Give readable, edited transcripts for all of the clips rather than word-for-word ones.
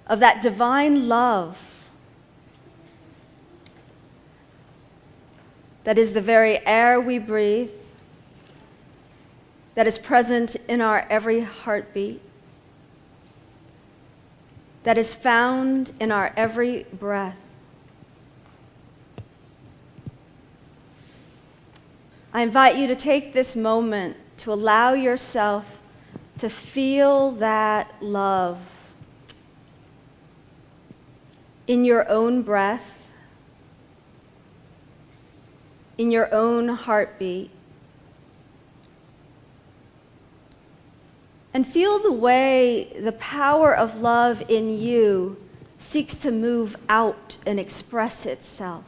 of that divine love that is the very air we breathe, that is present in our every heartbeat, that is found in our every breath. I invite you to take this moment to allow yourself to feel that love in your own breath, in your own heartbeat, and feel the way the power of love in you seeks to move out and express itself.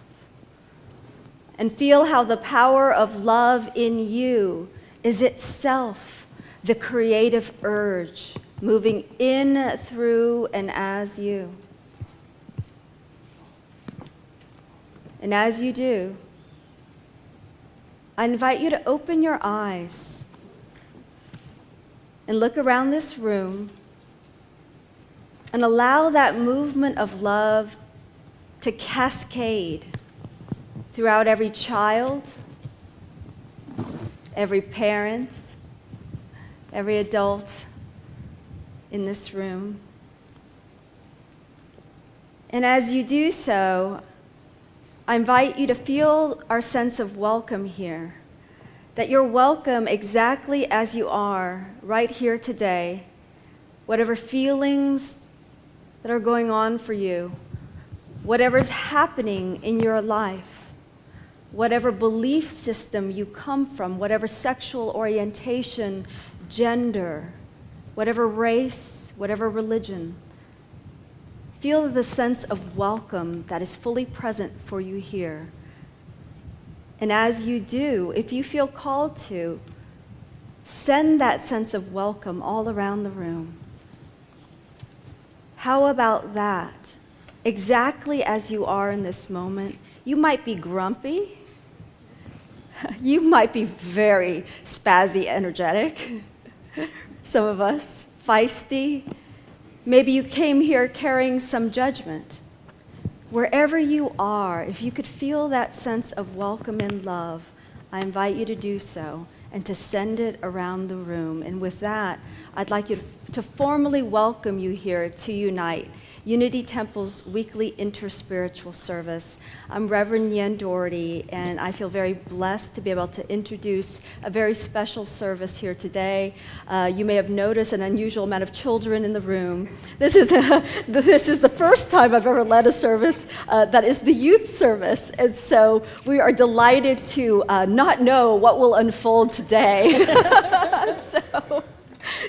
And feel how the power of love in you is itself the creative urge moving in, through, and as you. And as you do, I invite you to open your eyes and look around this room and allow that movement of love to cascade throughout every child, every parent, every adult in this room. And as you do so, I invite you to feel our sense of welcome here, that you're welcome exactly as you are right here today, whatever feelings that are going on for you, whatever's happening in your life, whatever belief system you come from, whatever sexual orientation, gender, whatever race, whatever religion. Feel the sense of welcome that is fully present for you here. And as you do, if you feel called to, send that sense of welcome all around the room. How about that? Exactly as you are in this moment. You might be grumpy. You might be very spazzy energetic. Some of us, feisty. Maybe you came here carrying some judgment. Wherever you are, if you could feel that sense of welcome and love, I invite you to do so and to send it around the room. And with that, I'd like you to formally welcome you here to Unite, Unity Temple's weekly interspiritual service. I'm Reverend Yen Doherty, and I feel very blessed to be able to introduce a very special service here today. You may have noticed an unusual amount of children in the room. This is the first time I've ever led a service that is the youth service, and so we are delighted to not know what will unfold today.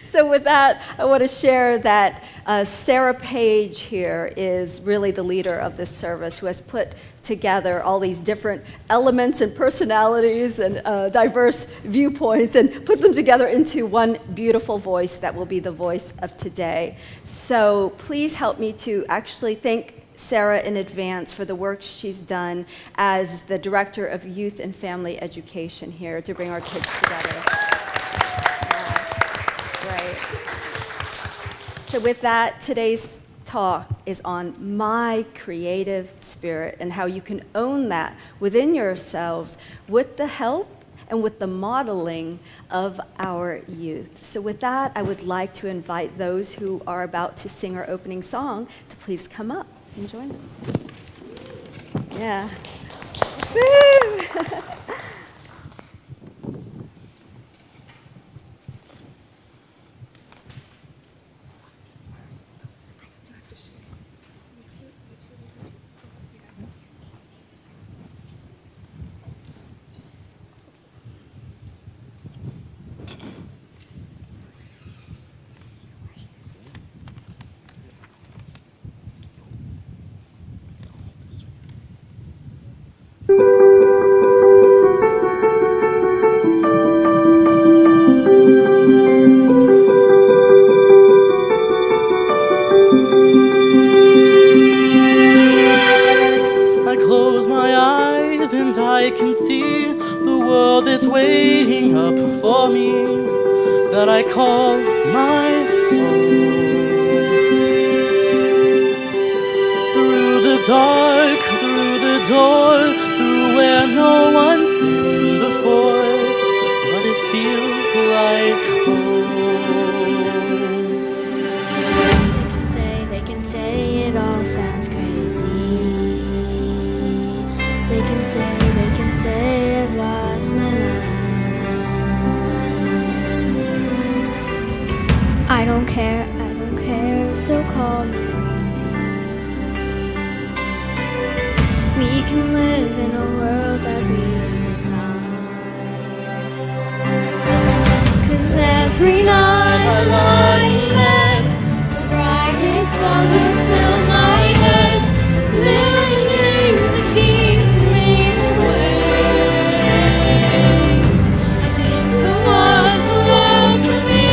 So with that, I want to share that Sarah Page here is really the leader of this service, who has put together all these different elements and personalities and diverse viewpoints and put them together into one beautiful voice that will be the voice of today. So please help me to actually thank Sarah in advance for the work she's done as the Director of Youth and Family Education here to bring our kids together. So with that, today's talk is on my creative spirit and how you can own that within yourselves with the help and with the modeling of our youth. So with that, I would like to invite those who are about to sing our opening song to please come up and join us. Yeah. Woo! I can see the world that's waiting up for me, that I call my own. I don't care, so call me crazy. We can live in a world that we design. 'Cause every night I lie in bed, the brightest colors fill my head, million dreams that keep me awake. I think of what the world could be,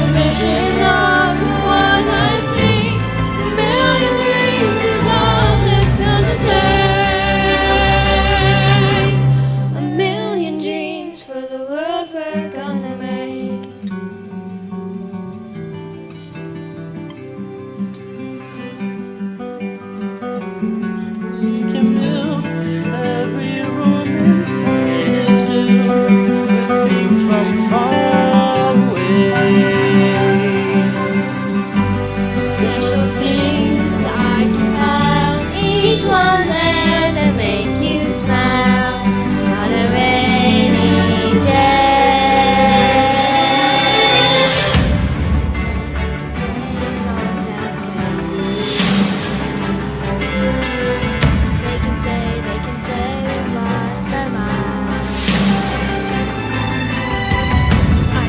a vision of the one I see. A million dreams is all it's gonna take. A million dreams for the world we're gonna make. We can build every room inside is filled with things from far away. Special things I compile, each one there to make you smile on a rainy day. They can say we've lost our minds. I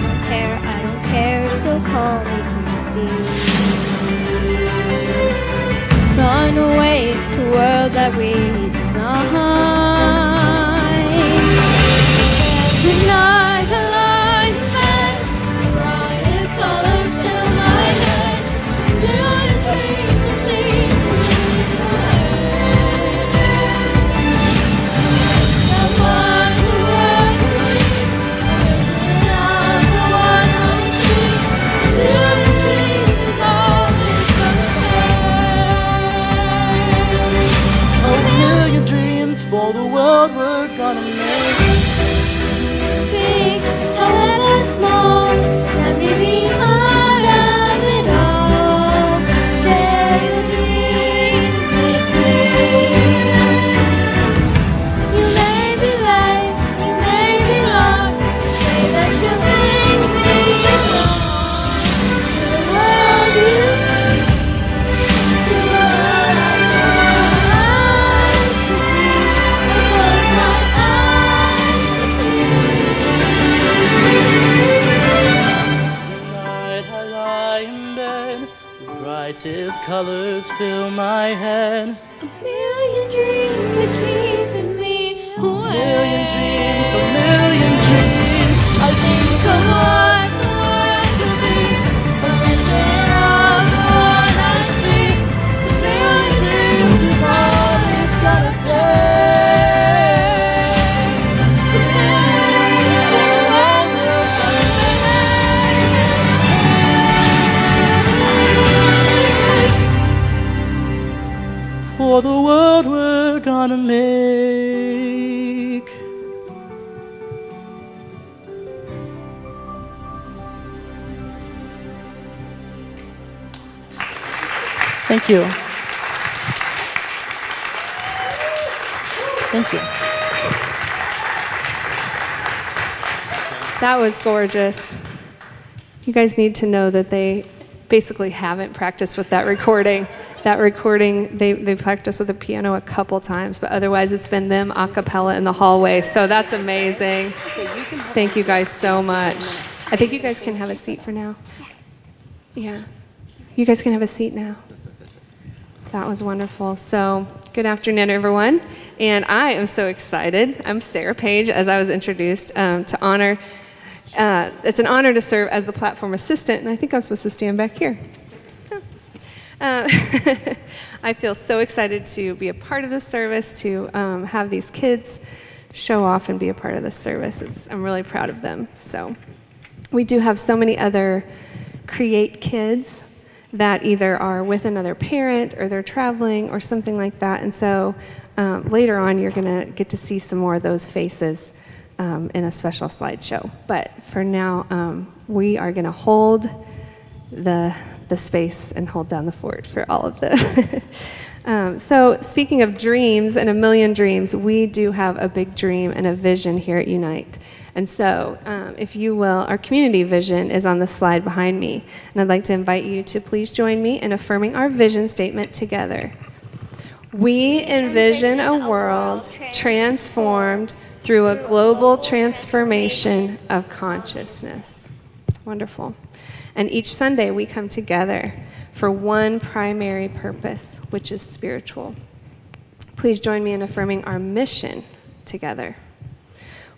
don't care, so call me crazy. Run away to a world that we design. Every night I lie in bed, the brightest colors fill my head, a million dreams that lead me away. That's why the world can see, a vision of the one I see. A million dreams is all it's gonna take. A million dreams for the world we're gonna make. Big, however small, let me be part of it all. Share your dreams with me. You may be right, you may be wrong. Say that you'll bring me along to the world you see, to the world I want to see. I close my eyes to see. Night I lie in bed, the brightest colors fill my head. A million dreams are keeping me away. A million dreams. I think of what the world could be, a vision of the one I see. A million dreams is all it's gonna take. A million dreams for the world we're gonna make. For the world we're gonna make. Thank you. Thank you. That was gorgeous. You guys need to know that they basically haven't practiced with that recording. That recording, they practiced with the piano a couple times, but otherwise it's been them a cappella in the hallway. So that's amazing. Thank you guys so much. I think you guys can have a seat for now. Yeah. You guys can have a seat now. That was wonderful. So, good afternoon, everyone. And I am so excited. I'm Sarah Page, as I was introduced, to honor. It's an honor to serve as the platform assistant, and I think I'm supposed to stand back here. I feel so excited to be a part of this service, to have these kids show off and be a part of this service. I'm really proud of them. So, we do have so many other Create kids that either are with another parent or they're traveling or something like that. And so later on, you're going to get to see some more of those faces in a special slideshow. But for now, we are going to hold the space and hold down the fort for all of them. So speaking of dreams and a million dreams, we do have a big dream and a vision here at Unite. And so, if you will, our community vision is on the slide behind me. And I'd like to invite you to please join me in affirming our vision statement together. We envision a world transformed through a global transformation of consciousness. Wonderful. And each Sunday we come together for one primary purpose, which is spiritual. Please join me in affirming our mission together.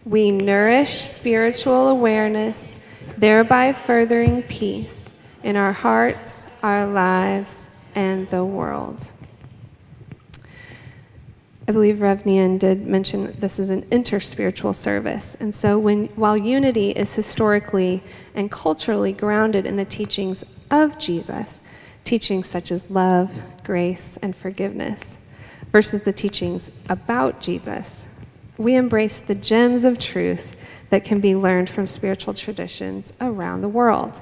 We nourish spiritual awareness, thereby furthering peace in our hearts, our lives, and the world. I believe Rev Nian did mention this is an interspiritual service. And so while unity is historically and culturally grounded in the teachings of Jesus, teachings such as love, grace, and forgiveness, versus the teachings about Jesus, we embrace the gems of truth that can be learned from spiritual traditions around the world.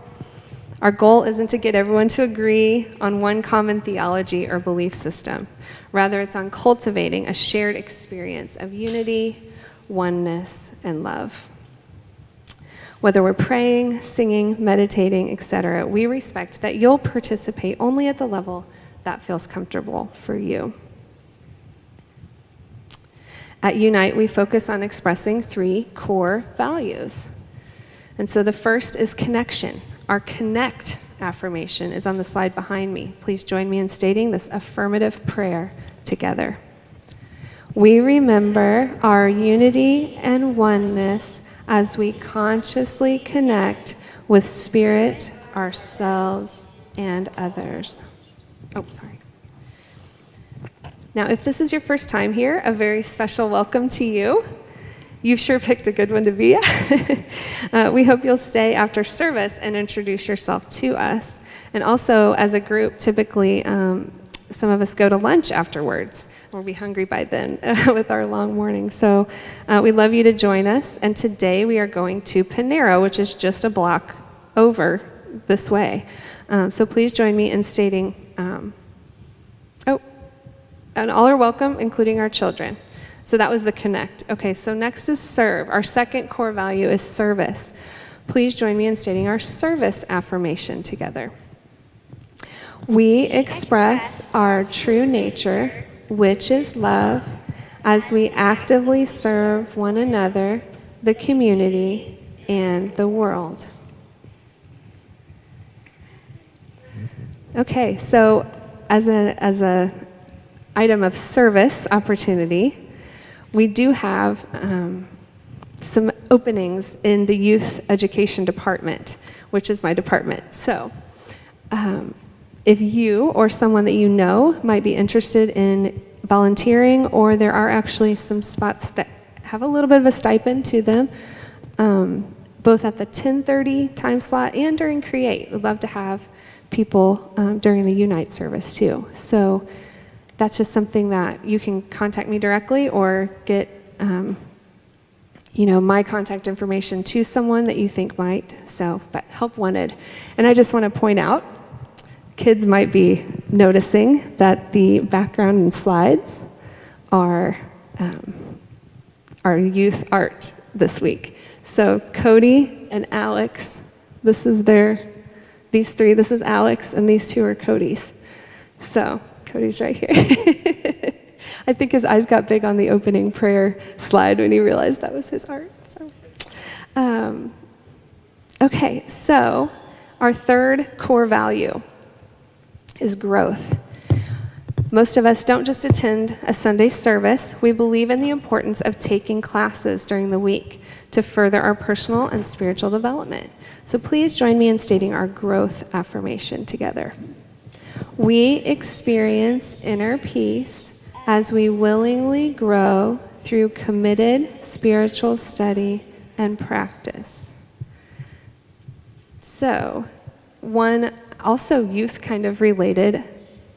Our goal isn't to get everyone to agree on one common theology or belief system. Rather, it's on cultivating a shared experience of unity, oneness, and love. Whether we're praying, singing, meditating, etc., we respect that you'll participate only at the level that feels comfortable for you. At Unite, we focus on expressing 3 core values. And so the first is connection. Our connect affirmation is on the slide behind me. Please join me in stating this affirmative prayer together. We remember our unity and oneness as we consciously connect with spirit, ourselves, and others. Oh, sorry. Now, if this is your first time here, a very special welcome to you. You've sure picked a good one to be at. We hope you'll stay after service and introduce yourself to us. And also, as a group, typically some of us go to lunch afterwards. We'll be hungry by then with our long morning. So we'd love you to join us. And today we are going to Panera, which is just a block over this way. So please join me in stating, and all are welcome, including our children. So that was the connect. Okay, so next is serve. Our second core value is service. Please join me in stating our service affirmation together. We express our true nature, which is love, as we actively serve one another, the community, and the world. Okay, so as a item of service opportunity, we do have some openings in the youth education department, which is my department. So if you or someone that you know might be interested in volunteering, or there are actually some spots that have a little bit of a stipend to them, both at the 10:30 time slot and during Create. We'd love to have people during the Unite service too. So that's just something that you can contact me directly or get my contact information to someone that you think might. So, but help wanted. And I just want to point out, kids might be noticing that the background and slides are our youth art this week. So Cody and Alex, these 3, this is Alex, and these 2 are Cody's. So Cody's right here. I think his eyes got big on the opening prayer slide when he realized that was his art. So, okay, so our third core value is growth. Most of us don't just attend a Sunday service. We believe in the importance of taking classes during the week to further our personal and spiritual development. So please join me in stating our growth affirmation together. We experience inner peace as we willingly grow through committed spiritual study and practice. So, one also youth kind of related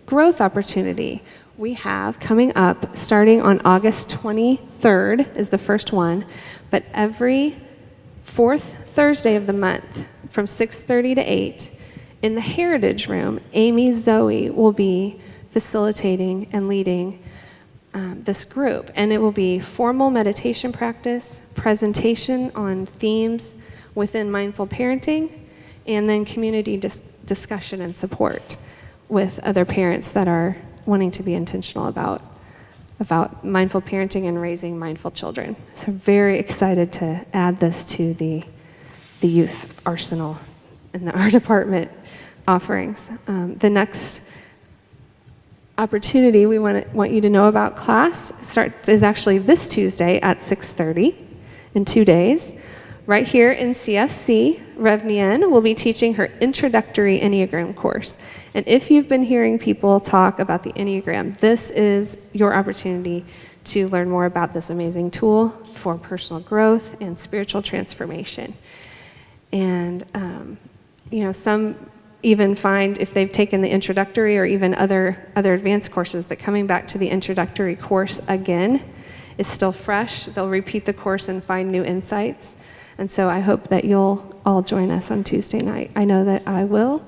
growth opportunity we have coming up starting on August 23rd is the first one, but every 4th Thursday of the month from 6:30 to 8 in the Heritage Room, Amy Zoe will be facilitating and leading this group, and it will be formal meditation practice, presentation on themes within mindful parenting, and then community discussion and support with other parents that are wanting to be intentional about mindful parenting and raising mindful children. So very excited to add this to the youth arsenal in our department offerings. The next opportunity we want you to know about class is actually this Tuesday at 6:30 in 2 days. Right here in CFC, Rev Nien will be teaching her introductory Enneagram course. And if you've been hearing people talk about the Enneagram, this is your opportunity to learn more about this amazing tool for personal growth and spiritual transformation. And, some even find, if they've taken the introductory or even other advanced courses, that coming back to the introductory course again is still fresh. They'll repeat the course and find new insights. And so I hope that you'll all join us on Tuesday night. I know that I will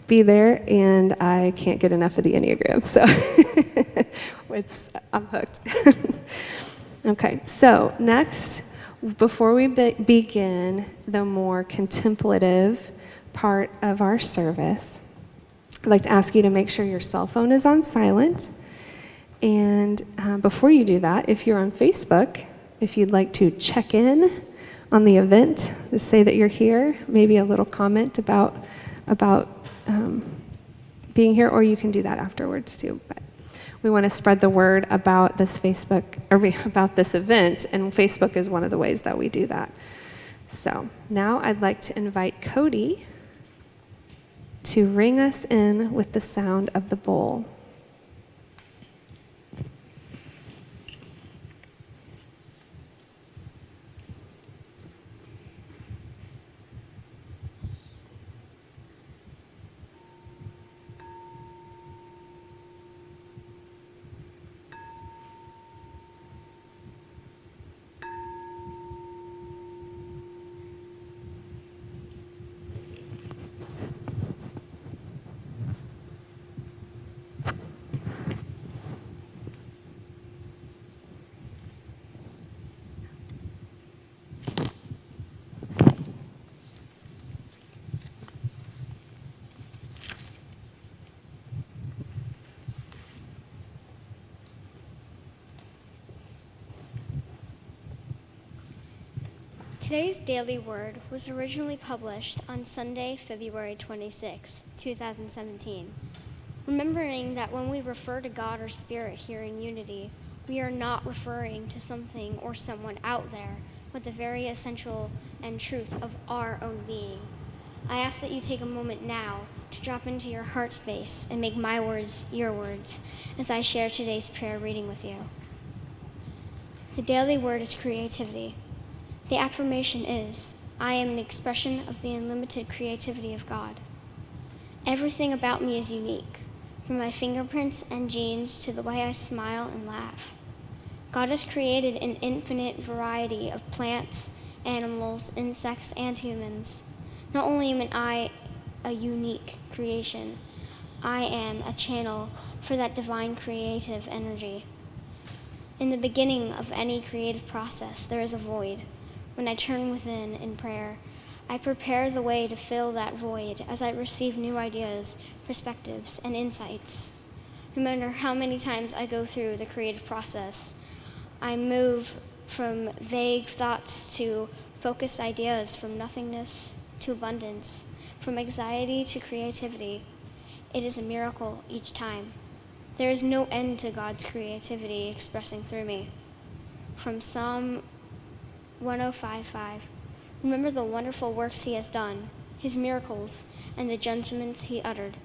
be there, and I can't get enough of the Enneagram, so I'm hooked. Okay, so next, before we begin the more contemplative part of our service, I'd like to ask you to make sure your cell phone is on silent. And before you do that, if you're on Facebook, if you'd like to check in on the event, to say that you're here, maybe a little comment about being here, or you can do that afterwards too. But we want to spread the word about this about this event, and Facebook is one of the ways that we do that. So now I'd like to invite Cody to ring us in with the sound of the bowl. Today's daily word was originally published on Sunday, February 26, 2017. Remembering that when we refer to God or Spirit here in unity, we are not referring to something or someone out there, but the very essential and truth of our own being. I ask that you take a moment now to drop into your heart space and make my words your words as I share today's prayer reading with you. The daily word is creativity. The affirmation is, I am an expression of the unlimited creativity of God. Everything about me is unique, from my fingerprints and genes to the way I smile and laugh. God has created an infinite variety of plants, animals, insects, and humans. Not only am I a unique creation, I am a channel for that divine creative energy. In the beginning of any creative process, there is a void. When I turn within in prayer, I prepare the way to fill that void as I receive new ideas, perspectives, and insights. No matter how many times I go through the creative process, I move from vague thoughts to focused ideas, from nothingness to abundance, from anxiety to creativity. It is a miracle each time. There is no end to God's creativity expressing through me. From Psalm 1055, remember the wonderful works he has done, his miracles, and the judgments he uttered.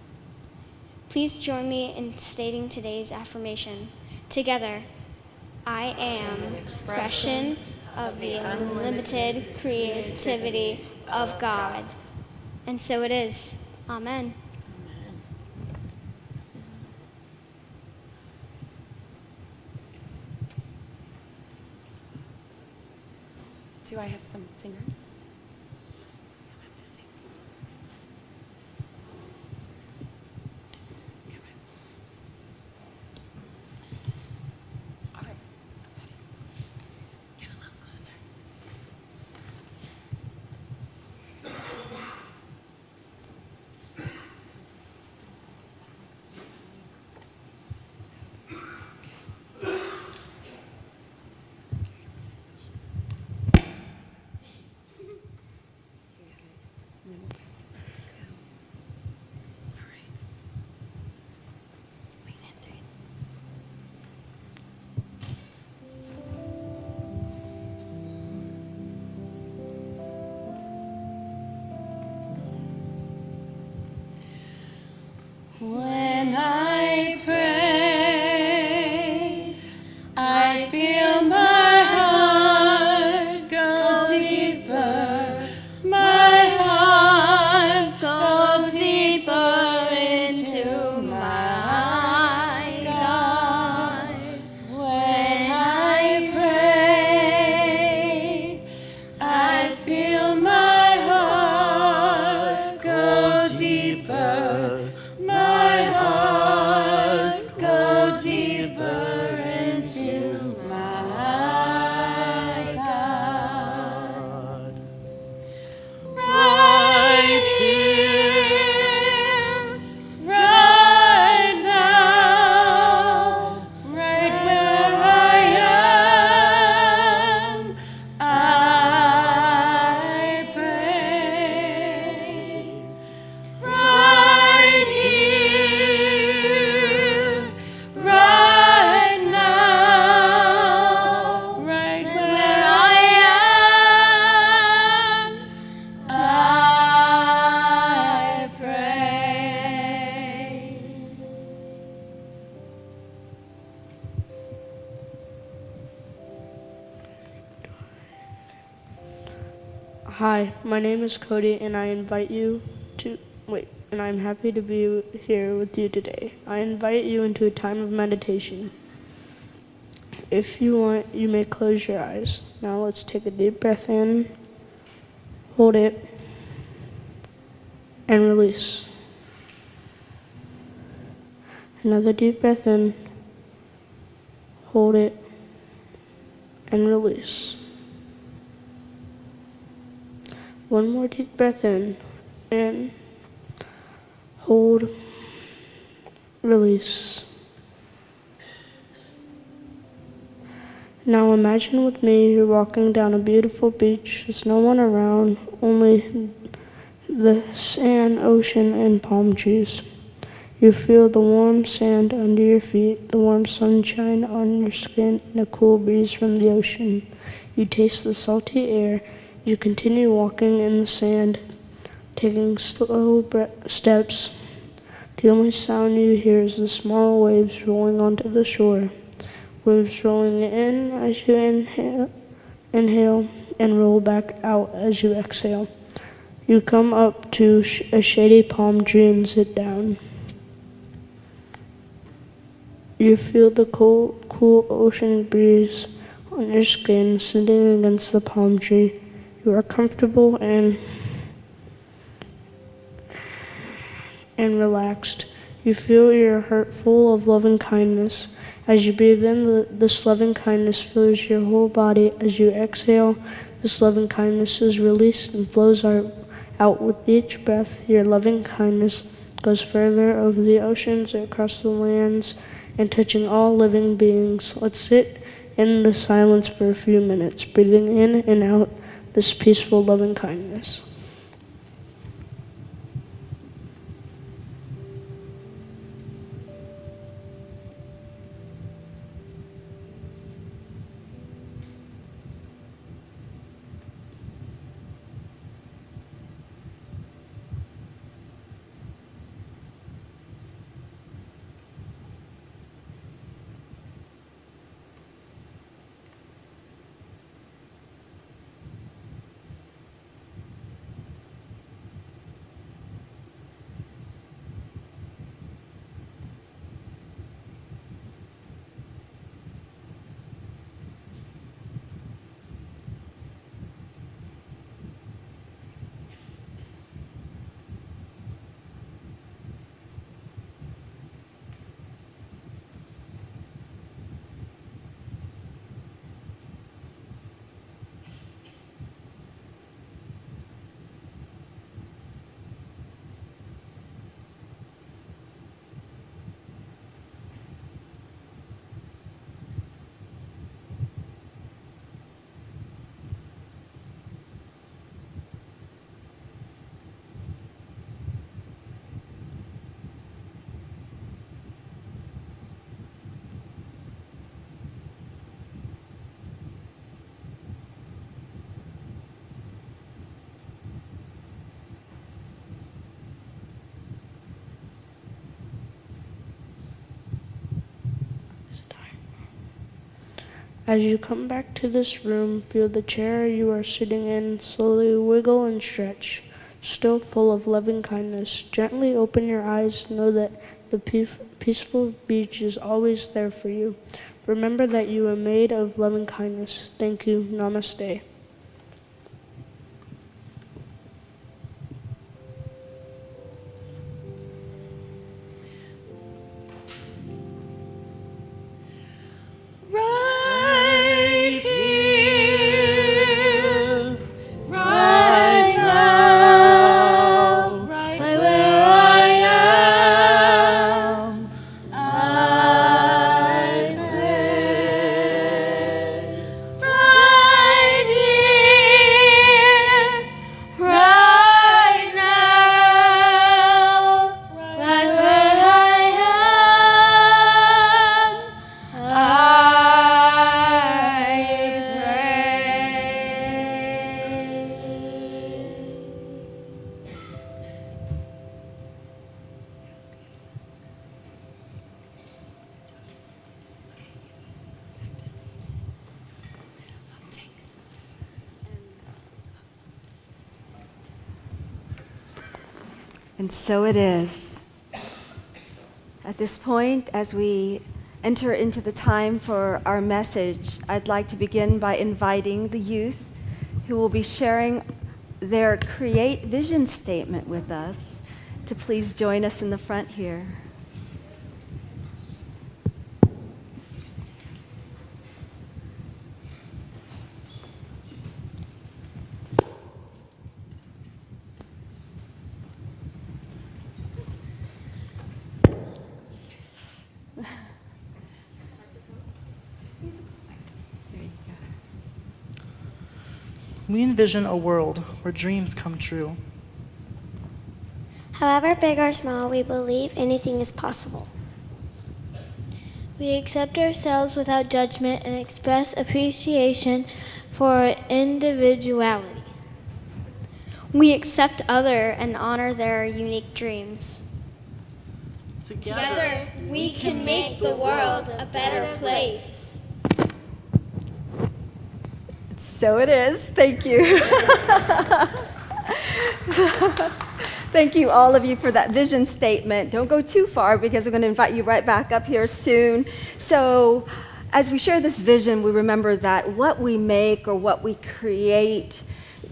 Please join me in stating today's affirmation. Together, I am an expression of the unlimited creativity of God. And so it is. Amen. Do I have some singers? When I pray, I feel my heart go deeper. My heart go deeper into my God. When I pray, I feel my heart go deeper. My heart go deeper into my God. Right here, right now, right where I am, I pray. Right here, right now, right where I am, I pray. Hi, my name is Cody, and I'm happy to be here with you today. I invite you into a time of meditation. If you want, you may close your eyes. Now let's take a deep breath in, hold it, and release. Another deep breath in, hold it, and release. One more deep breath in, hold, release. Now imagine with me you're walking down a beautiful beach. There's no one around, only the sand, ocean, and palm trees. You feel the warm sand under your feet, the warm sunshine on your skin, and a cool breeze from the ocean. You taste the salty air. You continue walking in the sand, taking slow steps. The only sound you hear is the small waves rolling onto the shore. Waves rolling in as you inhale and roll back out as you exhale. You come up to a shady palm tree and sit down. You feel the cool ocean breeze on your skin sitting against the palm tree. You are comfortable and relaxed. You feel your heart full of loving kindness. As you breathe in, this loving kindness fills your whole body. As you exhale, this loving kindness is released and flows out with each breath. Your loving kindness goes further over the oceans, across the lands, and touching all living beings. Let's sit in the silence for a few minutes, breathing in and out this peaceful loving kindness. As you come back to this room, feel the chair you are sitting in slowly wiggle and stretch, still full of loving kindness. Gently open your eyes. Know that the peaceful beach is always there for you. Remember that you are made of loving kindness. Thank you. Namaste. Right here, right now, right where I am, I pray. Right here, right now, right where I am, I And so it is. At this point, as we enter into the time for our message, I'd like to begin by inviting the youth who will be sharing their Create Vision statement with us to please join us in the front here. We envision a world where dreams come true. However big or small, we believe anything is possible. We accept ourselves without judgment and express appreciation for our individuality. We accept other and honor their unique dreams. Together, we can make the world a better place. So it is. Thank you. Thank you, all of you, for that vision statement. Don't go too far because I'm going to invite you right back up here soon. So as we share this vision, we remember that what we make or what we create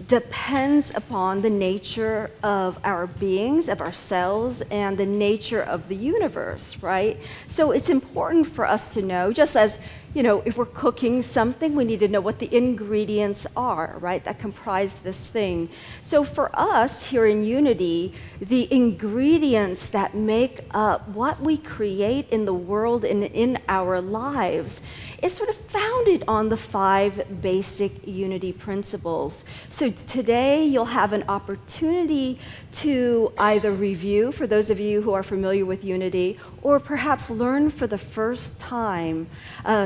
depends upon the nature of our beings, of ourselves, and the nature of the universe, right? So it's important for us to know, just as, if we're cooking something, we need to know what the ingredients are, right, that comprise this thing. So for us here in Unity, the ingredients that make up what we create in the world and in our lives is sort of founded on the 5 basic Unity principles. So today you'll have an opportunity to either review, for those of you who are familiar with Unity, or perhaps learn for the first time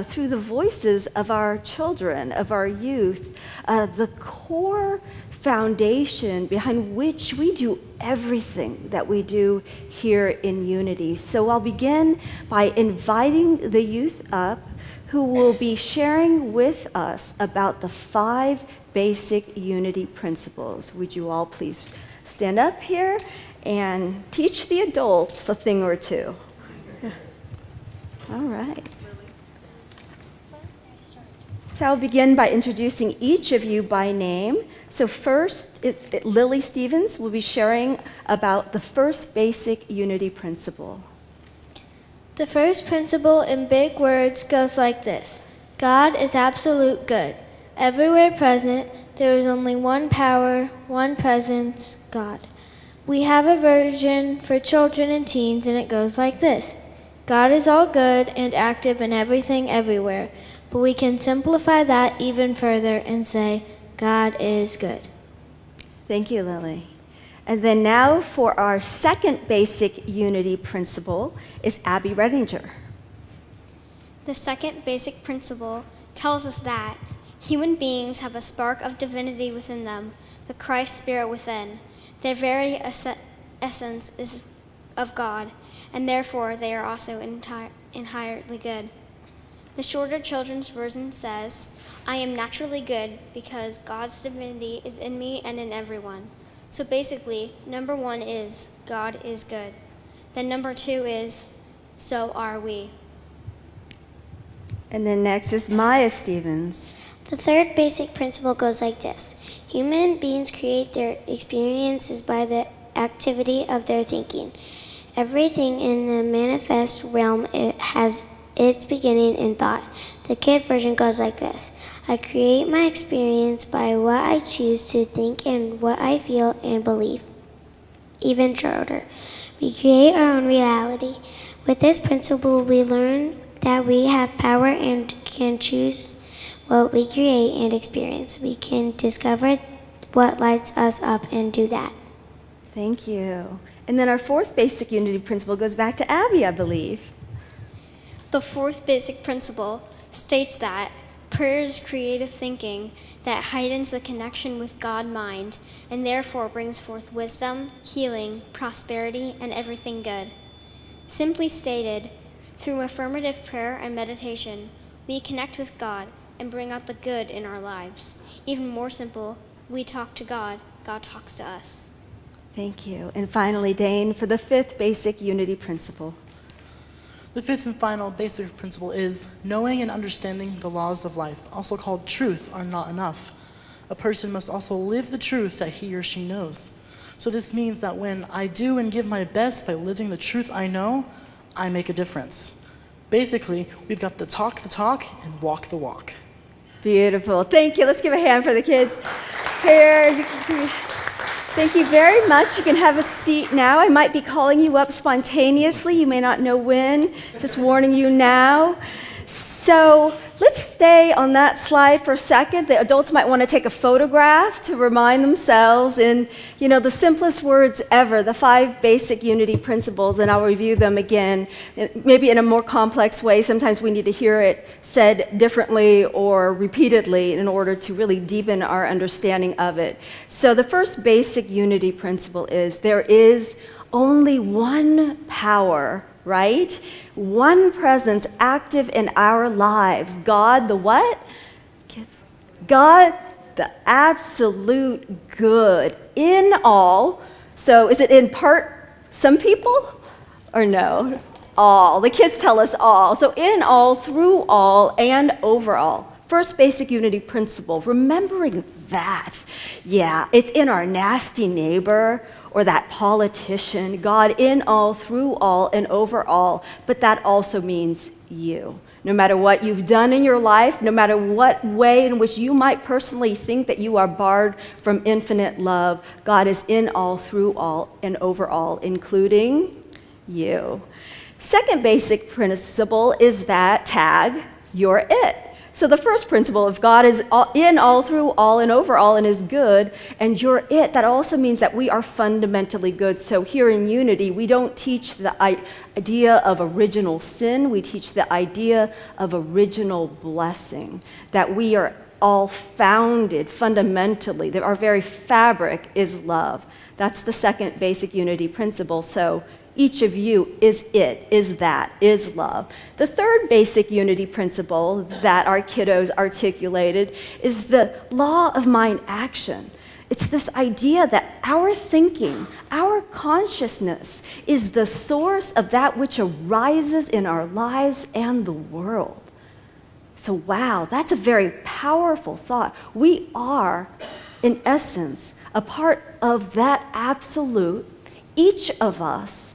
through the voices of our children, of our youth, the core foundation behind which we do everything that we do here in Unity. So I'll begin by inviting the youth up who will be sharing with us about the 5 basic Unity principles. Would you all please stand up here and teach the adults a thing or two? All right. So I'll begin by introducing each of you by name. So first, Lily Stevens will be sharing about the first basic Unity principle. The first principle in big words goes like this. God is absolute good. Everywhere present, there is only one power, one presence, God. We have a version for children and teens, and it goes like this. God is all good and active in everything everywhere, but we can simplify that even further and say, God is good. Thank you, Lily. And then now for our second basic Unity principle is Abby Redinger. The second basic principle tells us that human beings have a spark of divinity within them, the Christ spirit within. Their very essence is of God, and therefore they are also entirely good. The shorter children's version says, I am naturally good because God's divinity is in me and in everyone. So basically, number 1 is, God is good. Then number 2 is, so are we. And then next is Maya Stevens. The third basic principle goes like this. Human beings create their experiences by the activity of their thinking. Everything in the manifest realm has its beginning in thought. The kid version goes like this. I create my experience by what I choose to think and what I feel and believe. Even shorter. We create our own reality. With this principle, we learn that we have power and can choose what we create and experience. We can discover what lights us up and do that. Thank you. And then our fourth basic unity principle goes back to Abby, I believe. The fourth basic principle states that prayer is creative thinking that heightens the connection with God-mind and therefore brings forth wisdom, healing, prosperity, and everything good. Simply stated, through affirmative prayer and meditation, we connect with God and bring out the good in our lives. Even more simple, we talk to God, God talks to us. Thank you. And finally, Dane, for the fifth basic unity principle. The fifth and final basic principle is knowing and understanding the laws of life, also called truth, are not enough. A person must also live the truth that he or she knows. So this means that when I do and give my best by living the truth I know, I make a difference. Basically, we've got to talk the talk and walk the walk. Beautiful. Thank you. Let's give a hand for the kids here. Thank you very much. You can have a seat now. I might be calling you up spontaneously. You may not know when. Just warning you now. So let's stay on that slide for a second. The adults might want to take a photograph to remind themselves in, the simplest words ever, the 5 basic unity principles, and I'll review them again, maybe in a more complex way. Sometimes we need to hear it said differently or repeatedly in order to really deepen our understanding of it. So the first basic unity principle is there is only one power, right? One presence active in our lives. God, the what? Kids. God, the absolute good in all. So is it in part some people or no? All. The kids tell us all. So in all, through all, and over all. First basic unity principle, remembering that. Yeah, it's in our nasty neighbor or that politician, God in all, through all, and over all, but that also means you. No matter what you've done in your life, no matter what way in which you might personally think that you are barred from infinite love, God is in all, through all, and over all, including you. Second basic principle is that tag, you're it. So the first principle of God is in all, through all, and over all, and is good, and you're it. That also means that we are fundamentally good. So here in Unity, we don't teach the idea of original sin. We teach the idea of original blessing, that we are all founded fundamentally. Our very fabric is love. That's the second basic unity principle. So each of you is it, is that, is love. The third basic unity principle that our kiddos articulated is the law of mind action. It's this idea that our thinking, our consciousness is the source of that which arises in our lives and the world. So wow, that's a very powerful thought. We are, in essence, a part of that absolute, each of us,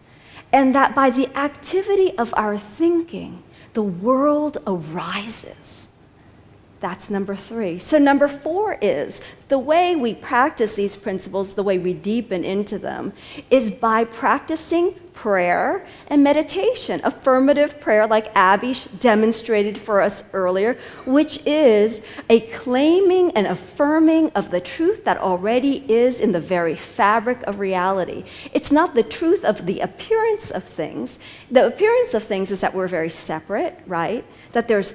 and that by the activity of our thinking, the world arises. That's number 3. So number 4 is the way we practice these principles, the way we deepen into them, is by practicing prayer and meditation. Affirmative prayer, like Abby demonstrated for us earlier, which is a claiming and affirming of the truth that already is in the very fabric of reality. It's not the truth of the appearance of things. The appearance of things is that we're very separate, right? That there's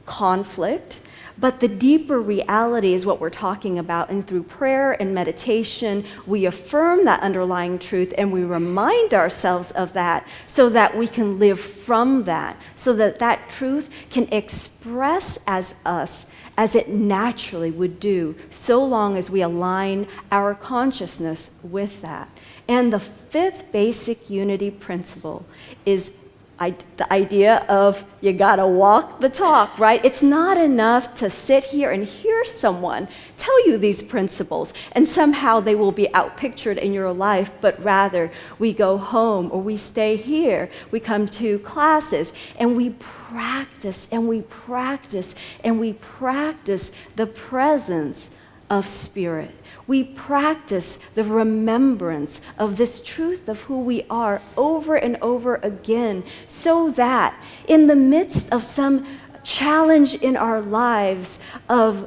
conflict. But the deeper reality is what we're talking about. And through prayer and meditation, we affirm that underlying truth and we remind ourselves of that so that we can live from that, so that that truth can express as us as it naturally would do, so long as we align our consciousness with that. And the fifth basic unity principle is the idea of you gotta walk the talk, right? It's not enough to sit here and hear someone tell you these principles and somehow they will be outpictured in your life, but rather we go home or we stay here, we come to classes and we practice and we practice and we practice the presence of Spirit. We practice the remembrance of this truth of who we are over and over again, so that in the midst of some challenge in our lives of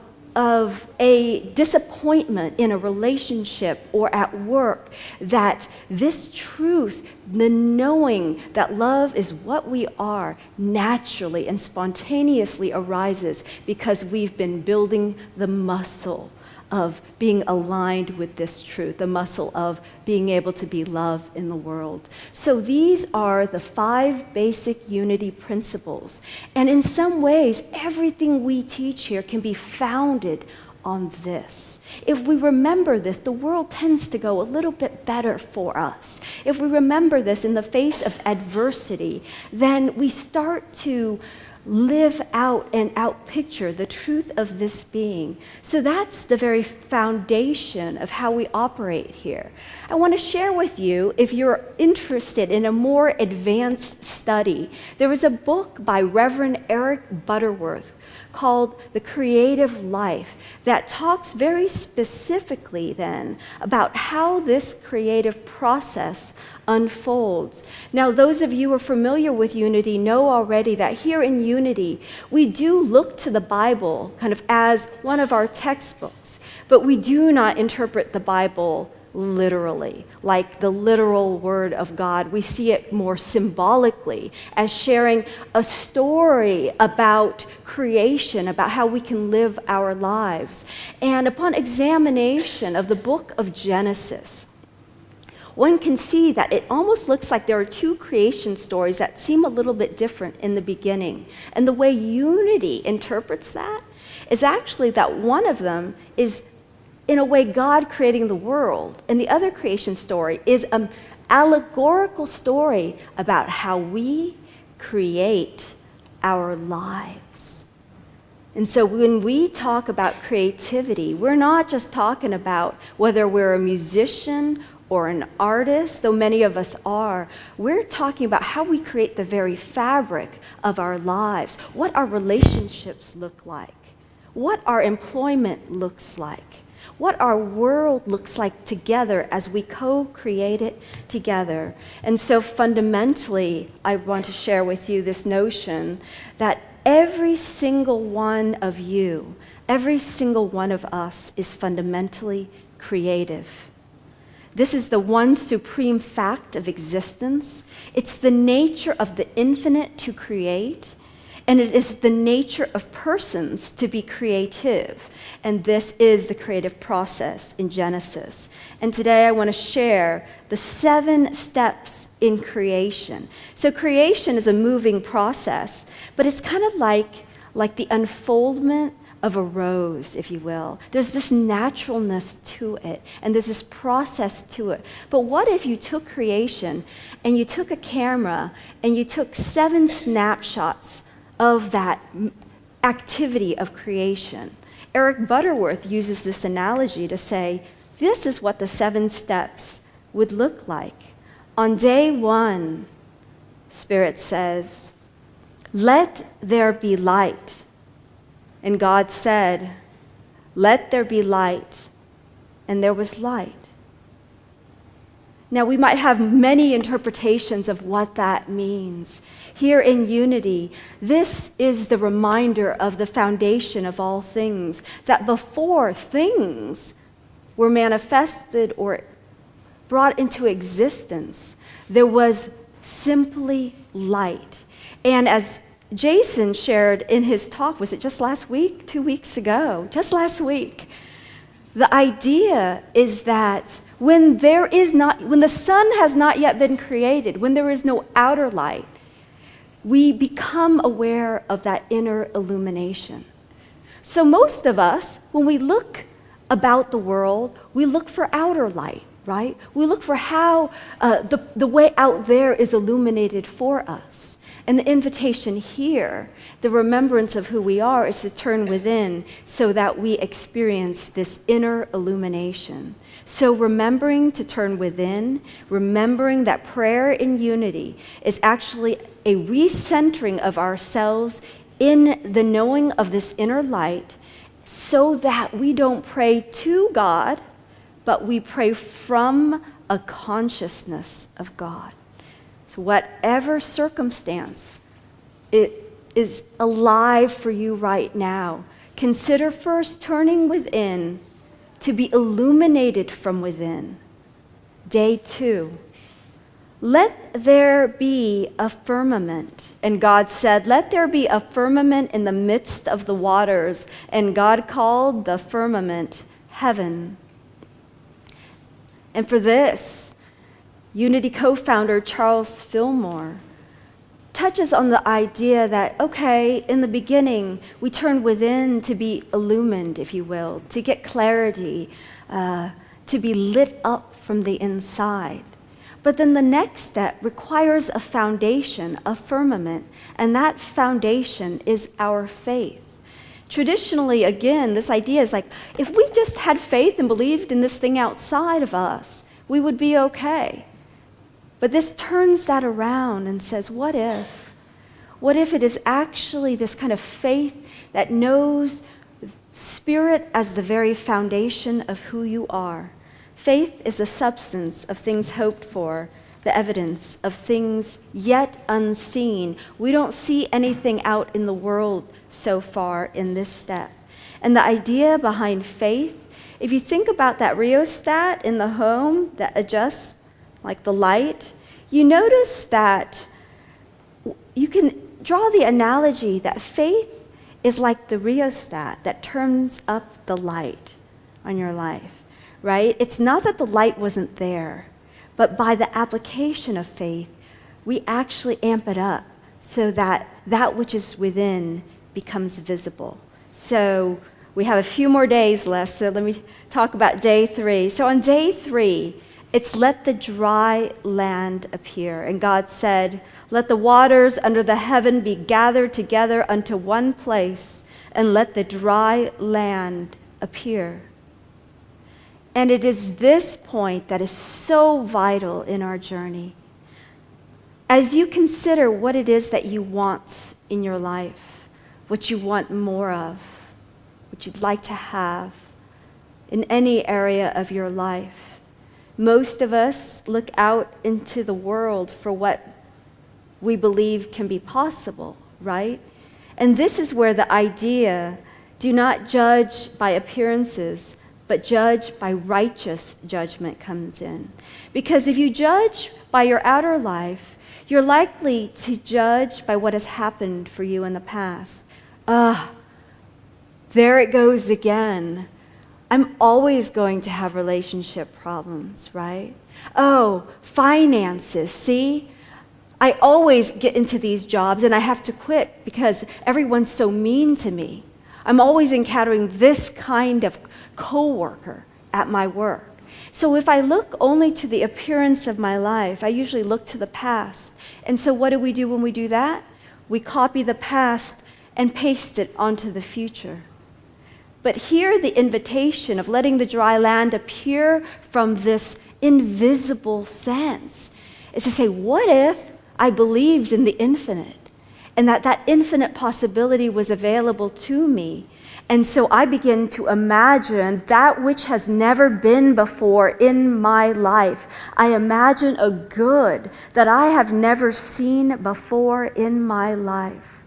a disappointment in a relationship or at work, that this truth, the knowing that love is what we are, naturally and spontaneously arises because we've been building the muscle of being aligned with this truth, the muscle of being able to be love in the world. So these are the 5 basic unity principles. And in some ways, everything we teach here can be founded on this. If we remember this, the world tends to go a little bit better for us. If we remember this in the face of adversity, then we start to live out and outpicture the truth of this being. So that's the very foundation of how we operate here. I want to share with you, if you're interested in a more advanced study, there was a book by Reverend Eric Butterworth called The Creative Life that talks very specifically then about how this creative process unfolds. Now, those of you who are familiar with Unity know already that here in Unity, we do look to the Bible kind of as one of our textbooks, but we do not interpret the Bible literally, like the literal word of God. We see it more symbolically as sharing a story about creation, about how we can live our lives. And upon examination of the book of Genesis, one can see that it almost looks like there are 2 creation stories that seem a little bit different in the beginning. And the way Unity interprets that is actually that one of them is, in a way, God creating the world, and the other creation story is an allegorical story about how we create our lives. And so when we talk about creativity, we're not just talking about whether we're a musician or an artist, though many of us are. We're talking about how we create the very fabric of our lives, what our relationships look like, what our employment looks like, what our world looks like together as we co-create it together. And so fundamentally, I want to share with you this notion that every single one of you, every single one of us is fundamentally creative. This is the one supreme fact of existence. It's the nature of the infinite to create, and it is the nature of persons to be creative. And this is the creative process in Genesis. And today I want to share the 7 steps in creation. So creation is a moving process, but it's kind of like the unfoldment of a rose, if you will. There's this naturalness to it, and there's this process to it. But what if you took creation and you took a camera and you took 7 snapshots of that activity of creation? Eric Butterworth uses this analogy to say, this is what the 7 steps would look like. On day 1, Spirit says, "Let there be light." And God said, "Let there be light." And there was light. Now, we might have many interpretations of what that means. Here in Unity, this is the reminder of the foundation of all things, that before things were manifested or brought into existence, there was simply light. And as Jason shared in his talk, was it just last week, 2 weeks ago, just last week, the idea is that when the sun has not yet been created, when there is no outer light, we become aware of that inner illumination. So most of us, when we look about the world, we look for outer light, right? We look for how the way out there is illuminated for us. And the invitation here, the remembrance of who we are, is to turn within so that we experience this inner illumination. So remembering to turn within, remembering that prayer in unity is actually a recentering of ourselves in the knowing of this inner light, so that we don't pray to God, but we pray from a consciousness of God. So whatever circumstance it is alive for you right now, consider first turning within to be illuminated from within. Day 2. Let there be a firmament. And God said, let there be a firmament in the midst of the waters. And God called the firmament heaven. And for this, Unity co-founder Charles Fillmore touches on the idea that, okay, in the beginning, we turn within to be illumined, if you will, to get clarity, to be lit up from the inside. But then the next step requires a foundation, a firmament, and that foundation is our faith. Traditionally, again, this idea is like, if we just had faith and believed in this thing outside of us, we would be okay. But this turns that around and says, what if? What if it is actually this kind of faith that knows Spirit as the very foundation of who you are? Faith is the substance of things hoped for, the evidence of things yet unseen. We don't see anything out in the world so far in this step. And the idea behind faith, if you think about that rheostat in the home that adjusts like the light, you notice that you can draw the analogy that faith is like the rheostat that turns up the light on your life, right? It's not that the light wasn't there, but by the application of faith, we actually amp it up so that that which is within becomes visible. So we have a few more days left, so let me talk about day 3. So on day 3, it's let the dry land appear. And God said, let the waters under the heaven be gathered together unto one place, and let the dry land appear. And it is this point that is so vital in our journey. As you consider what it is that you want in your life, what you want more of, what you'd like to have in any area of your life, most of us look out into the world for what we believe can be possible, right? And this is where the idea, do not judge by appearances, but judge by righteous judgment comes in. Because if you judge by your outer life, you're likely to judge by what has happened for you in the past. There it goes again. I'm always going to have relationship problems, right? Oh, finances, see? I always get into these jobs and I have to quit because everyone's so mean to me. I'm always encountering this kind of coworker at my work. So if I look only to the appearance of my life, I usually look to the past. And so what do we do when we do that? We copy the past and paste it onto the future. But here the invitation of letting the dry land appear from this invisible sense is to say, what if I believed in the infinite and that infinite possibility was available to me? And so I begin to imagine that which has never been before in my life. I imagine a good that I have never seen before in my life.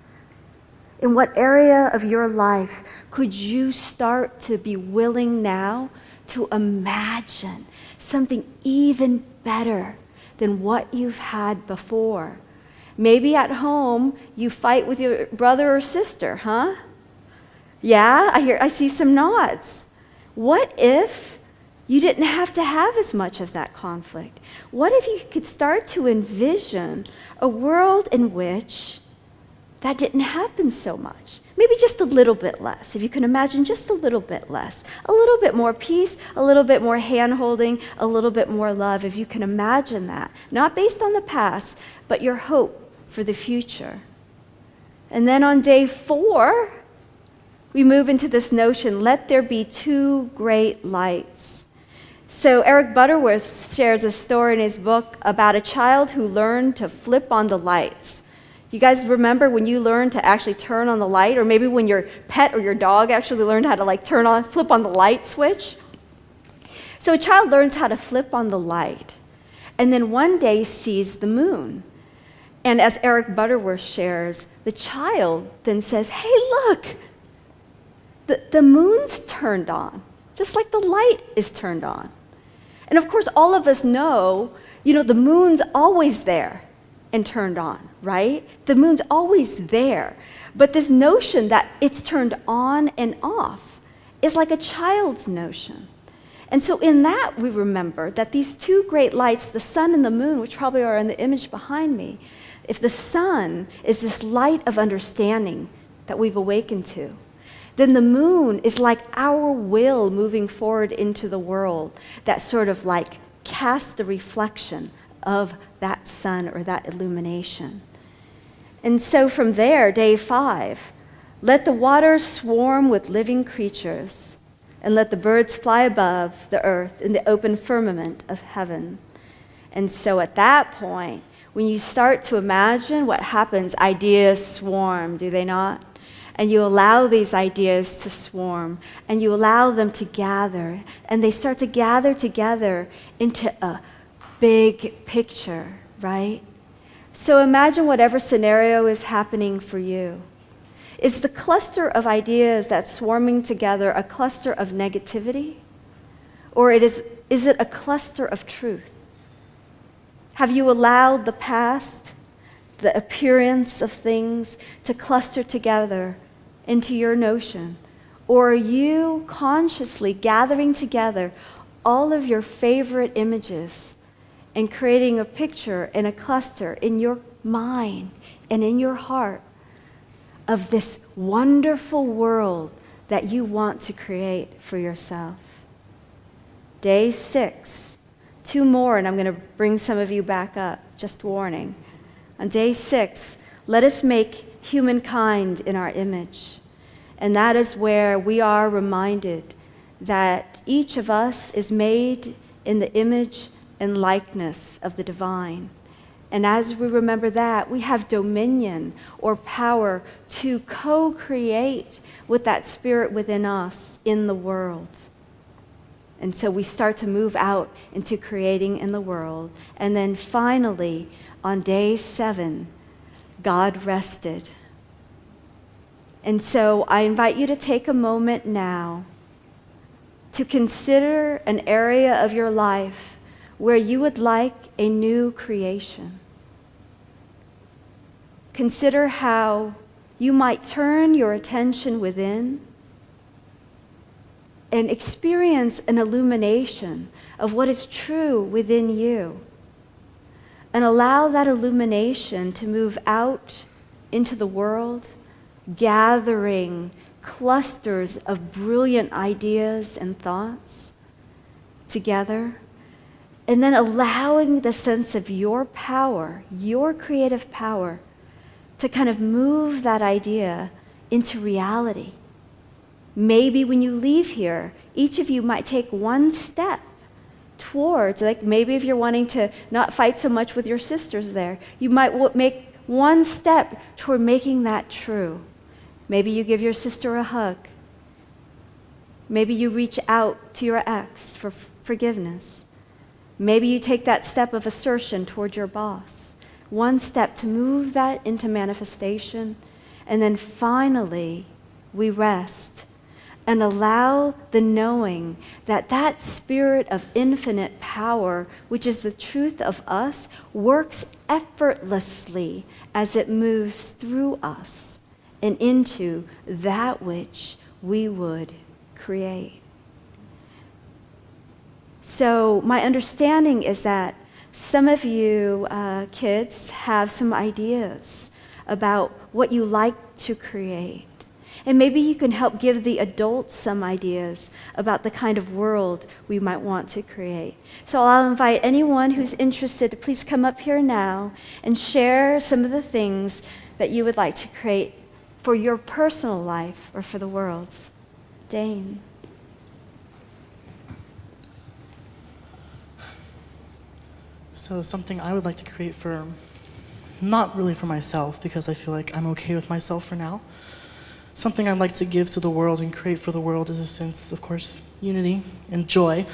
In what area of your life could you start to be willing now to imagine something even better than what you've had before? Maybe at home you fight with your brother or sister, huh? Yeah, I see some nods. What if you didn't have to have as much of that conflict? What if you could start to envision a world in which that didn't happen so much? Maybe just a little bit less, if you can imagine just a little bit less. A little bit more peace, a little bit more hand-holding, a little bit more love, if you can imagine that. Not based on the past, but your hope for the future. And then on day 4, we move into this notion, let there be 2 great lights. So Eric Butterworth shares a story in his book about a child who learned to flip on the lights. You guys remember when you learned to actually turn on the light, or maybe when your pet or your dog actually learned how to flip on the light switch? So a child learns how to flip on the light, and then one day sees the moon. And as Eric Butterworth shares, the child then says, hey, look, the moon's turned on, just like the light is turned on. And of course, all of us know, the moon's always there and turned on, right? The moon's always there. But this notion that it's turned on and off is like a child's notion. And so in that, we remember that these 2 great lights, the sun and the moon, which probably are in the image behind me, if the sun is this light of understanding that we've awakened to, then the moon is like our will moving forward into the world that sort of like casts the reflection of that sun or that illumination. And so from there, day 5, let the waters swarm with living creatures, and let the birds fly above the earth in the open firmament of heaven. And so at that point, when you start to imagine what happens, ideas swarm, do they not? And you allow these ideas to swarm, and you allow them to gather, and they start to gather together into a big picture, right? So imagine whatever scenario is happening for you. Is the cluster of ideas that's swarming together a cluster of negativity? Or is it a cluster of truth? Have you allowed the past, the appearance of things, to cluster together into your notion? Or are you consciously gathering together all of your favorite images and creating a picture and a cluster in your mind and in your heart of this wonderful world that you want to create for yourself? Day 6, 2 more, and I'm going to bring some of you back up, just warning. On day 6, let us make humankind in our image. And that is where we are reminded that each of us is made in the image and likeness of the divine. And as we remember that, we have dominion or power to co-create with that spirit within us in the world. And so we start to move out into creating in the world. And then finally, on day 7, God rested. And so I invite you to take a moment now to consider an area of your life where you would like a new creation. Consider how you might turn your attention within and experience an illumination of what is true within you. And allow that illumination to move out into the world, gathering clusters of brilliant ideas and thoughts together. And then allowing the sense of your power, your creative power, to kind of move that idea into reality. Maybe when you leave here, each of you might take one step towards, like maybe if you're wanting to not fight so much with your sisters there, you might make one step toward making that true. Maybe you give your sister a hug. Maybe you reach out to your ex for forgiveness. Maybe you take that step of assertion toward your boss. One step to move that into manifestation. And then finally, we rest. and allow the knowing that that spirit of infinite power, which is the truth of us, works effortlessly as it moves through us and into that which we would create. So my understanding is that some of you kids have some ideas about what you like to create. And maybe you can help give the adults some ideas about the kind of world we might want to create. So I'll invite anyone who's interested to please come up here now and share some of the things that you would like to create for your personal life or for the world's. Dane. So something I would like to create for, not really for myself, because I feel like I'm okay with myself for now. Something I'd like to give to the world and create for the world is a sense, of course, unity and joy.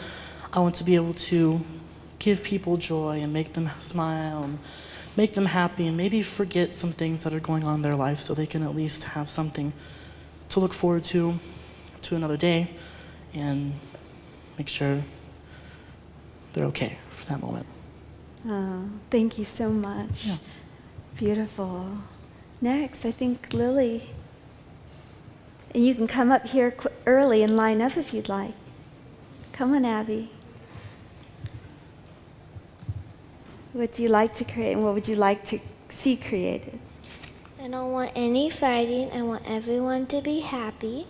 I want to be able to give people joy and make them smile and make them happy and maybe forget some things that are going on in their life so they can at least have something to look forward to another day and make sure they're okay for that moment. Oh, thank you so much. Yeah. Beautiful. Next, I think Lily. And you can come up here early and line up if you'd like. Come on, Abby. What do you like to create and what would you like to see created? I don't want any fighting. I want everyone to be happy.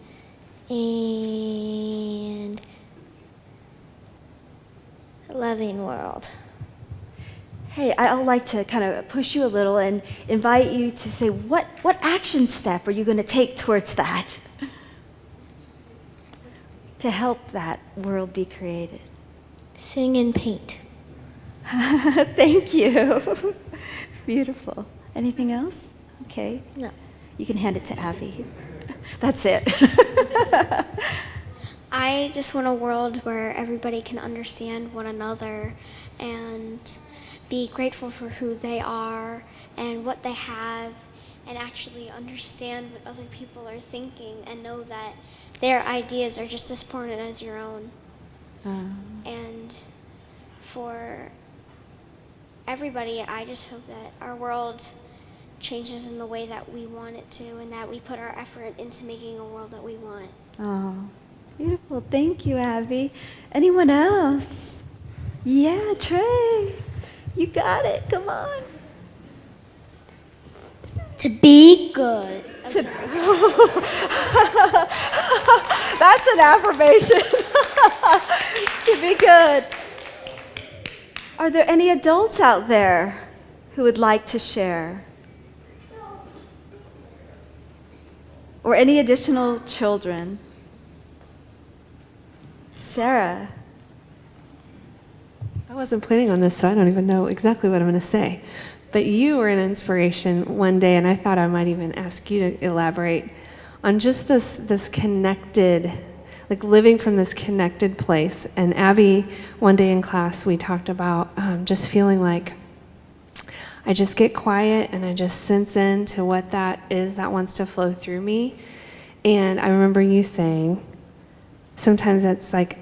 And a loving world. Hey, I'd like to kind of push you a little and invite you to say, what action step are you going to take towards that? To help that world be created. Sing and paint. Thank you. Beautiful. Anything else? Okay. No. You can hand it to Abby. That's it. I just want a world where everybody can understand one another and be grateful for who they are and what they have and actually understand what other people are thinking and know that their ideas are just as important as your own. And for everybody, I just hope that our world changes in the way that we want it to and that we put our effort into making a world that we want. Oh, beautiful. Thank you, Abby. Anyone else? Yeah, Trey. You got it. Come on. To be good. That's an affirmation. To be good. Are there any adults out there who would like to share? Or any additional children? Sarah. I wasn't planning on this, so I don't even know exactly what I'm going to say. But you were an inspiration one day, and I thought I might even ask you to elaborate on just this connected, like living from this connected place. And Abby, one day in class, we talked about just feeling like I just get quiet and I just sense into what that is that wants to flow through me. And I remember you saying, sometimes it's like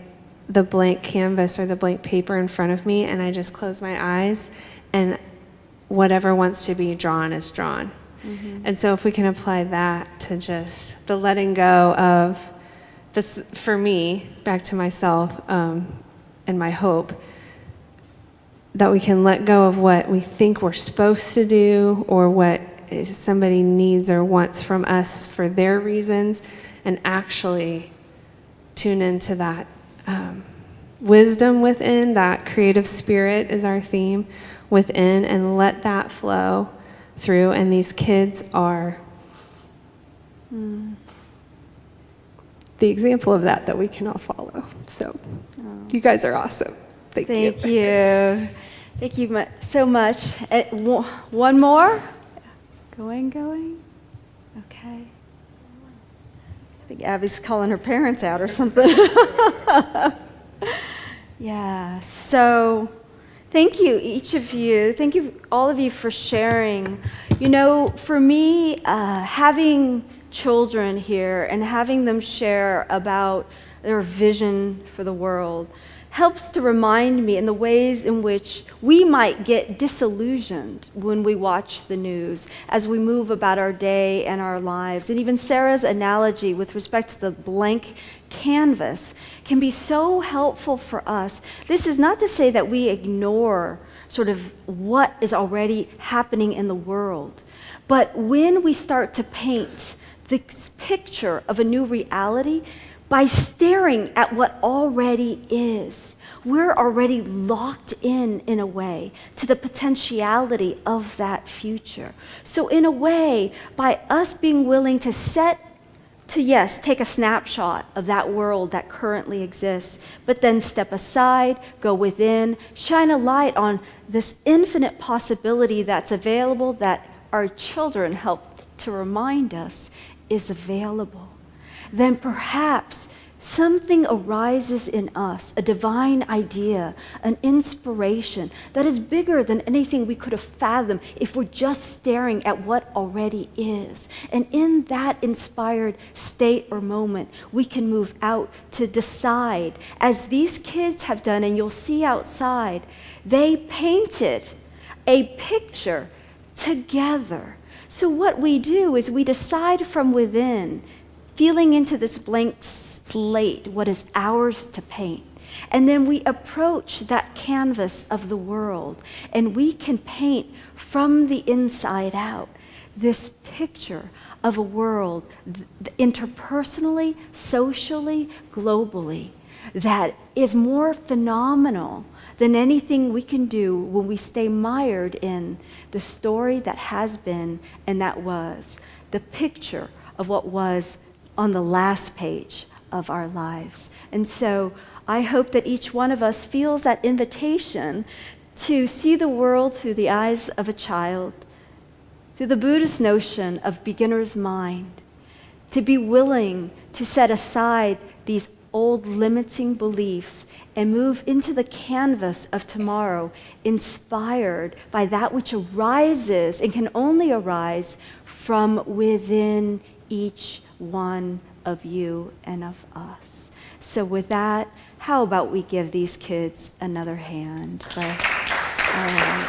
the blank canvas or the blank paper in front of me, and I just close my eyes, and whatever wants to be drawn is drawn. Mm-hmm. And so if we can apply that to just the letting go of this, for me, back to myself and my hope, that we can let go of what we think we're supposed to do or what somebody needs or wants from us for their reasons, and actually tune into that wisdom within, that creative spirit is our theme within, and let that flow through. And these kids are the example of that we can all follow. So you guys are awesome. Thank you. Thank you so much. One more? Going? Okay. I think Abby's calling her parents out or something. Yeah, so thank you, each of you. Thank you, all of you, for sharing. You know, for me, having children here and having them share about their vision for the world helps to remind me in the ways in which we might get disillusioned when we watch the news as we move about our day and our lives. And even Sarah's analogy with respect to the blank canvas can be so helpful for us. This is not to say that we ignore sort of what is already happening in the world, but when we start to paint this picture of a new reality, by staring at what already is, we're already locked in a way, to the potentiality of that future. So in a way, by us being willing to take a snapshot of that world that currently exists, but then step aside, go within, shine a light on this infinite possibility that's available that our children help to remind us is available, then perhaps something arises in us, a divine idea, an inspiration that is bigger than anything we could have fathomed if we're just staring at what already is. And in that inspired state or moment, we can move out to decide, as these kids have done, and you'll see outside, they painted a picture together. So what we do is we decide from within, feeling into this blank slate, what is ours to paint. And then we approach that canvas of the world, and we can paint from the inside out this picture of a world interpersonally, socially, globally, that is more phenomenal than anything we can do when we stay mired in the story that has been and that was, the picture of what was on the last page of our lives. And so I hope that each one of us feels that invitation to see the world through the eyes of a child, through the Buddhist notion of beginner's mind, to be willing to set aside these old limiting beliefs and move into the canvas of tomorrow, inspired by that which arises and can only arise from within each one of you and of us. So with that, how about we give these kids another hand? All right.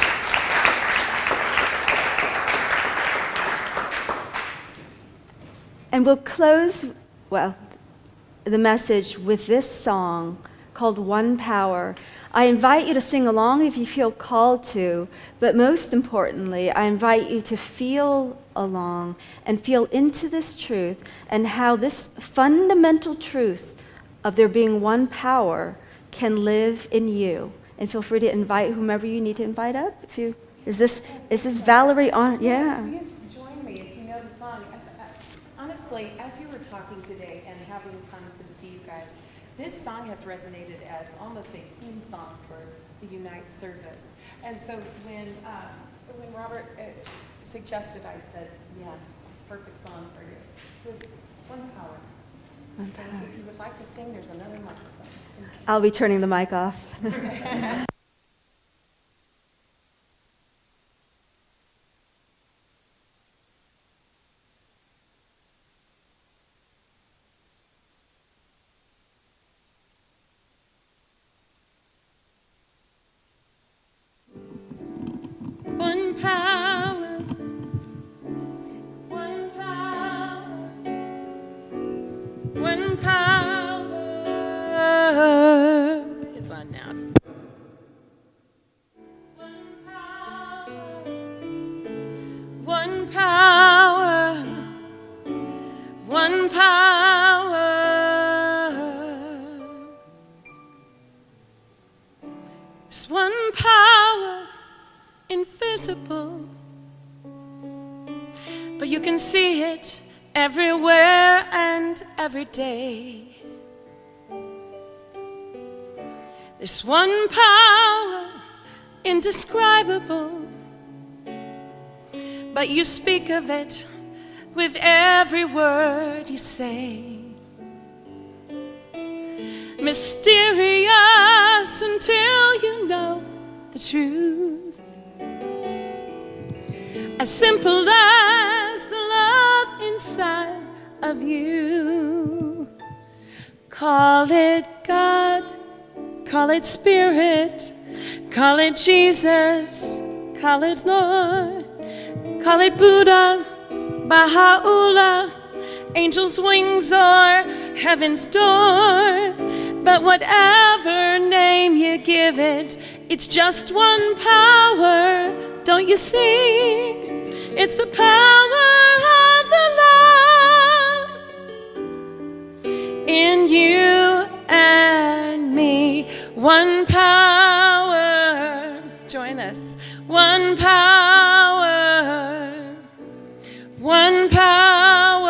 And we'll close, the message with this song called One Power. I invite you to sing along if you feel called to, but most importantly, I invite you to feel along and feel into this truth and how this fundamental truth of there being one power can live in you. And feel free to invite whomever you need to invite up. Is this Valerie on? Yeah. Please join me if you know the song. Honestly, as you were talking today and having come to see you guys, this song has resonated as almost a theme song for the Unite service. And so when Robert suggested, I said, yes, it's a perfect song for you. So it's One Power. One Power. And if you would like to sing, there's another microphone. I'll be turning the mic off. One power, one power, one power. It's on now. One power, one power, one power. It's one power, invisible, but you can see it everywhere and every day. This one power, indescribable, but you speak of it with every word you say. Mysterious until you know the truth. As simple as the love inside of you. Call it God, call it Spirit, call it Jesus, call it Lord, call it Buddha, Baha'u'llah, angel's wings or heaven's door. But whatever name you give it, it's just one power, don't you see? It's the power of the love in you and me. One power, join us. One power, one power.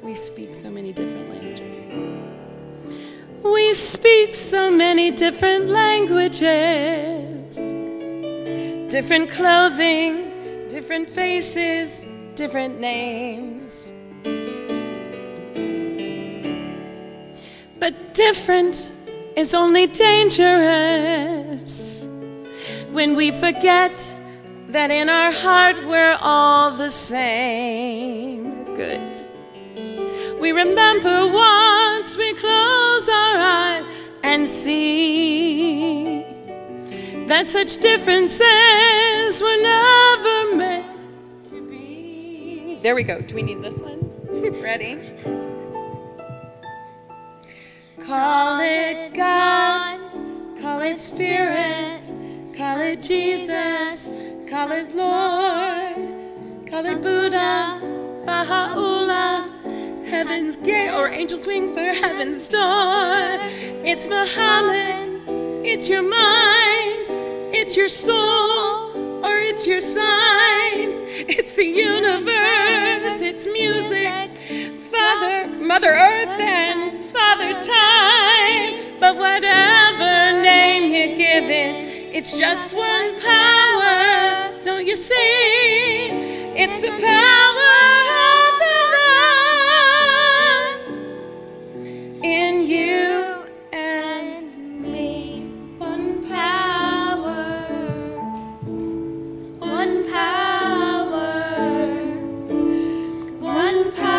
We speak so many different languages. We speak so many different languages. Different clothing, different faces, different names. But different is only dangerous when we forget that in our heart we're all the same. Good. We remember once we close our eyes and see that such differences were never meant to be. There we go. Do we need this one? Ready? Call it God, call it Spirit, call it Jesus, call it Lord, call it Buddha, Baha'u'llah, heaven's gate or angel's wings or heaven's door. It's Muhammad, it's your mind, it's your soul, or it's your sign. It's the universe, it's music, Father, Mother Earth, and Father Time. But whatever name you give it, it's just one power, don't you see? It's the power of the love in you and me. One Power, one power, one power.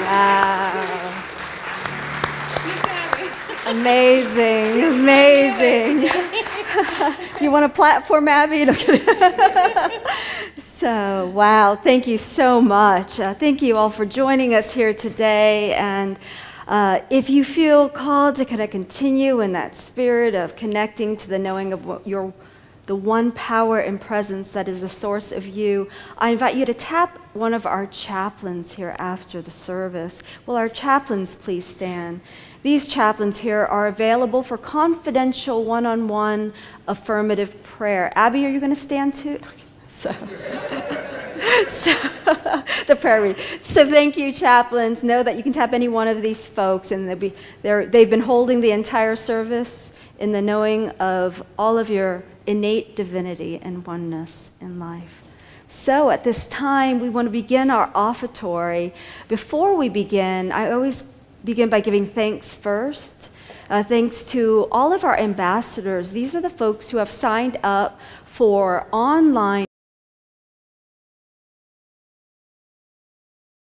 Wow. Amazing, amazing. Do you want a platform, Abby? No, kidding. So, wow, thank you so much. Thank you all for joining us here today. And if you feel called to kind of continue in that spirit of connecting to the knowing of what the one power and presence that is the source of you, I invite you to tap one of our chaplains here after the service. Will our chaplains please stand? These chaplains here are available for confidential one-on-one affirmative prayer. Abby, are you going to stand too? So the prayer read. So thank you, chaplains. Know that you can tap any one of these folks, and they've been holding the entire service in the knowing of all of your innate divinity and oneness in life. So at this time, we want to begin our offertory. Before we begin, I always begin by giving thanks first. Thanks to all of our ambassadors. These are the folks who have signed up for online